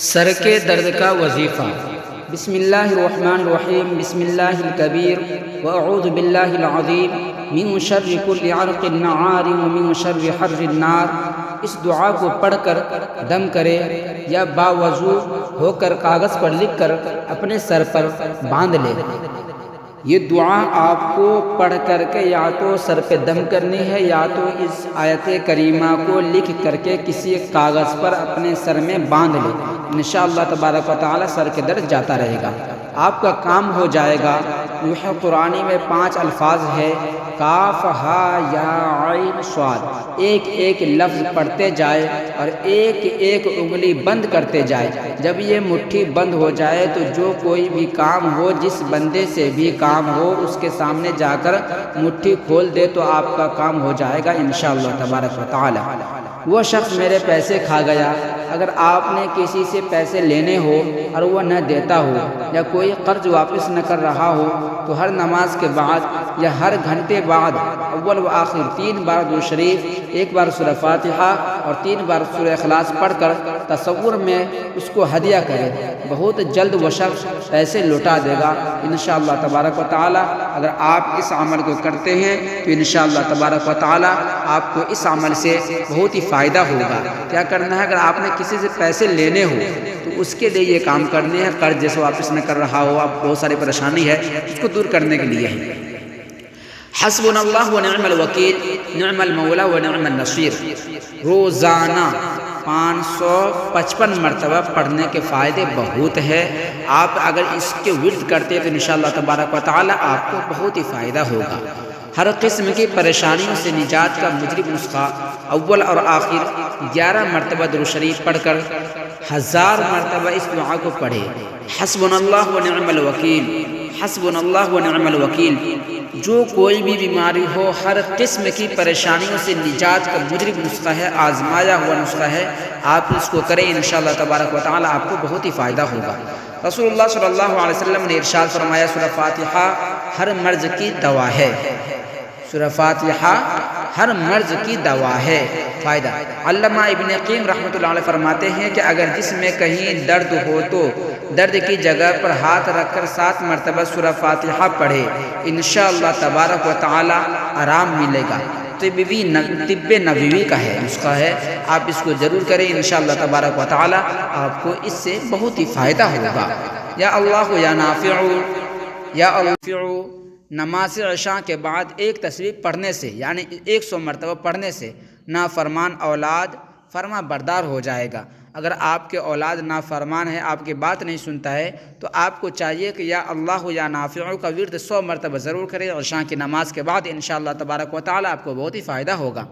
سر کے درد کا وظیفہ۔ بسم اللہ الرحمن الرحیم، بسم اللہ الکبیر واعوذ باللہ العظیم من شر کل عرق نعار ومن شر حر النار۔ اس دعا کو پڑھ کر دم کرے یا باوضو ہو کر کاغذ پر لکھ کر اپنے سر پر باندھ لے۔ یہ دعا آپ کو پڑھ کر کے یا تو سر پہ دم کرنی ہے یا تو اس آیت کریمہ کو لکھ کر کے کسی کاغذ پر اپنے سر میں باندھ لے۔ انشاءاللہ تبارک و تعالی سر کے درد جاتا رہے گا، آپ کا کام ہو جائے گا۔ لوح قرآنی میں 5 الفاظ ہے، کاف ہا یا عین صاد، ایک ایک لفظ پڑھتے جائے اور ایک ایک انگلی بند کرتے جائے۔ جب یہ مٹھی بند ہو جائے تو جو کوئی بھی کام ہو، جس بندے سے بھی کام ہو، اس کے سامنے جا کر مٹھی کھول دے تو آپ کا کام ہو جائے گا انشاءاللہ تبارک و تعالی۔ وہ شخص میرے پیسے کھا گیا، اگر آپ نے کسی سے پیسے لینے ہو اور وہ نہ دیتا ہو یا کوئی قرض واپس نہ کر رہا ہو تو ہر نماز کے بعد یا ہر گھنٹے بعد اول و آخر 3 بار درود شریف، 1 بار سورہ فاتحہ اور 3 بار سورہ اخلاص پڑھ کر تصور میں اس کو ہدیہ کرے، بہت جلد وہ شخص پیسے لوٹا دے گا انشاءاللہ تبارک و تعالی۔ اگر آپ اس عمل کو کرتے ہیں تو انشاءاللہ تبارک و تعالی آپ کو اس عمل سے بہت ہی فائدہ ہوگا۔ کیا کرنا ہے؟ اگر آپ نے کسی سے پیسے لینے ہو تو اس کے لیے یہ کام کرنے ہیں، قرض جیسے واپس نہ کر رہا ہو، آپ بہت ساری پریشانی ہے، اس کو دور کرنے کے لیے ہے۔ حسبنا اللہ ونعم الوکیل، نعم المولا ونعم النصیر۔ روزانہ 555 مرتبہ پڑھنے کے فائدے بہت ہیں۔ آپ اگر اس کے ورد کرتے ہیں تو انشاءاللہ تبارک و تعالی آپ کو بہت ہی فائدہ ہوگا۔ ہر قسم کی پریشانیوں سے نجات کا مجرب نسخہ، اول اور آخر 11 مرتبہ درود شریف پڑھ کر 1000 مرتبہ اس دعا کو پڑھے۔ حسبنا اللہ ونعم الوکیل، حسبنا اللہ ونعم الوکیل۔ جو کوئی بھی بیماری ہو، ہر قسم کی پریشانیوں سے نجات کا مجرب نسخہ ہے، آزمایا ہوا نسخہ ہے، آپ اس کو کریں انشاءاللہ تبارک و تعالی آپ کو بہت ہی فائدہ ہوگا۔ رسول اللہ صلی اللہ علیہ وسلم نے ارشاد فرمایا، سورہ فاتحہ ہر مرض کی دوا ہے، سورہ فاتحہ ہر مرض کی دوا ہے، فائدہ۔ علامہ ابن قیم رحمۃ اللہ علیہ فرماتے ہیں کہ اگر جسم میں کہیں درد ہو تو درد کی جگہ پر ہاتھ رکھ کر 7 مرتبہ سورہ فاتحہ پڑھے، انشاءاللہ تبارک و تعالی آرام ملے گا۔ طب نبوی کا ہے، نسخہ ہے، آپ اس کو ضرور کریں انشاءاللہ تبارک و تعالی آپ کو اس سے بہت ہی فائدہ ہوگا۔ یا اللہ یا نافع، یا اللہ۔ نماز عشاء کے بعد ایک تسبیح پڑھنے سے، یعنی 100 مرتبہ پڑھنے سے نافرمان اولاد فرما بردار ہو جائے گا۔ اگر آپ کے اولاد نافرمان ہے، آپ کی بات نہیں سنتا ہے، تو آپ کو چاہیے کہ یا اللہ یا نافع کا ورد 100 مرتبہ ضرور کریں عشاء کی نماز کے بعد، انشاءاللہ تبارک و تعالی آپ کو بہت ہی فائدہ ہوگا۔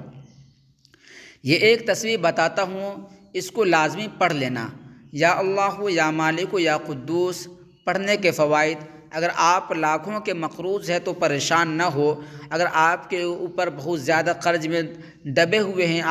یہ ایک تسبیح بتاتا ہوں، اس کو لازمی پڑھ لینا، یا اللہ یا مالک یا قدوس۔ پڑھنے کے فوائد: اگر آپ لاکھوں کے مقروض ہیں تو پریشان نہ ہو، اگر آپ کے اوپر بہت زیادہ قرض میں دبے ہوئے ہیں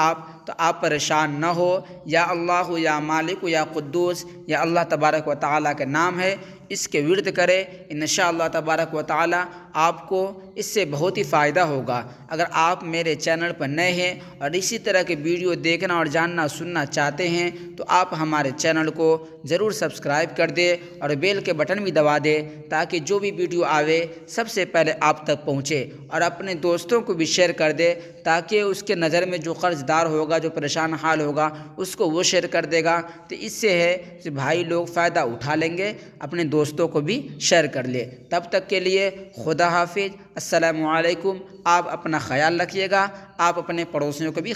تو آپ پریشان نہ ہو، یا اللہ یا مالک یا قدوس، یا اللہ تبارک و تعالیٰ کے نام ہے، اس کے ورد کرے، انشاءاللہ تبارک و تعالیٰ آپ کو اس سے بہت ہی فائدہ ہوگا۔ اگر آپ میرے چینل پر نئے ہیں اور اسی طرح کے ویڈیو دیکھنا اور جاننا سننا چاہتے ہیں تو آپ ہمارے چینل کو ضرور سبسکرائب کر دیں اور بیل کے بٹن بھی دبا دیں تاکہ جو بھی ویڈیو آوے سب سے پہلے آپ تک پہنچے، اور اپنے دوستوں کو بھی شیئر کر دے تاکہ اس کے نظر میں جو قرض دار ہوگا، جو پریشان حال ہوگا، اس کو وہ شیئر کر دے گا، تو اس سے ہے کہ بھائی لوگ فائدہ اٹھا لیں گے۔ اپنے دوستوں کو بھی شیئر کر لے۔ تب تک کے لیے خدا حافظ، السلام علیکم۔ آپ اپنا خیال رکھیے گا، آپ اپنے پڑوسیوں کو بھی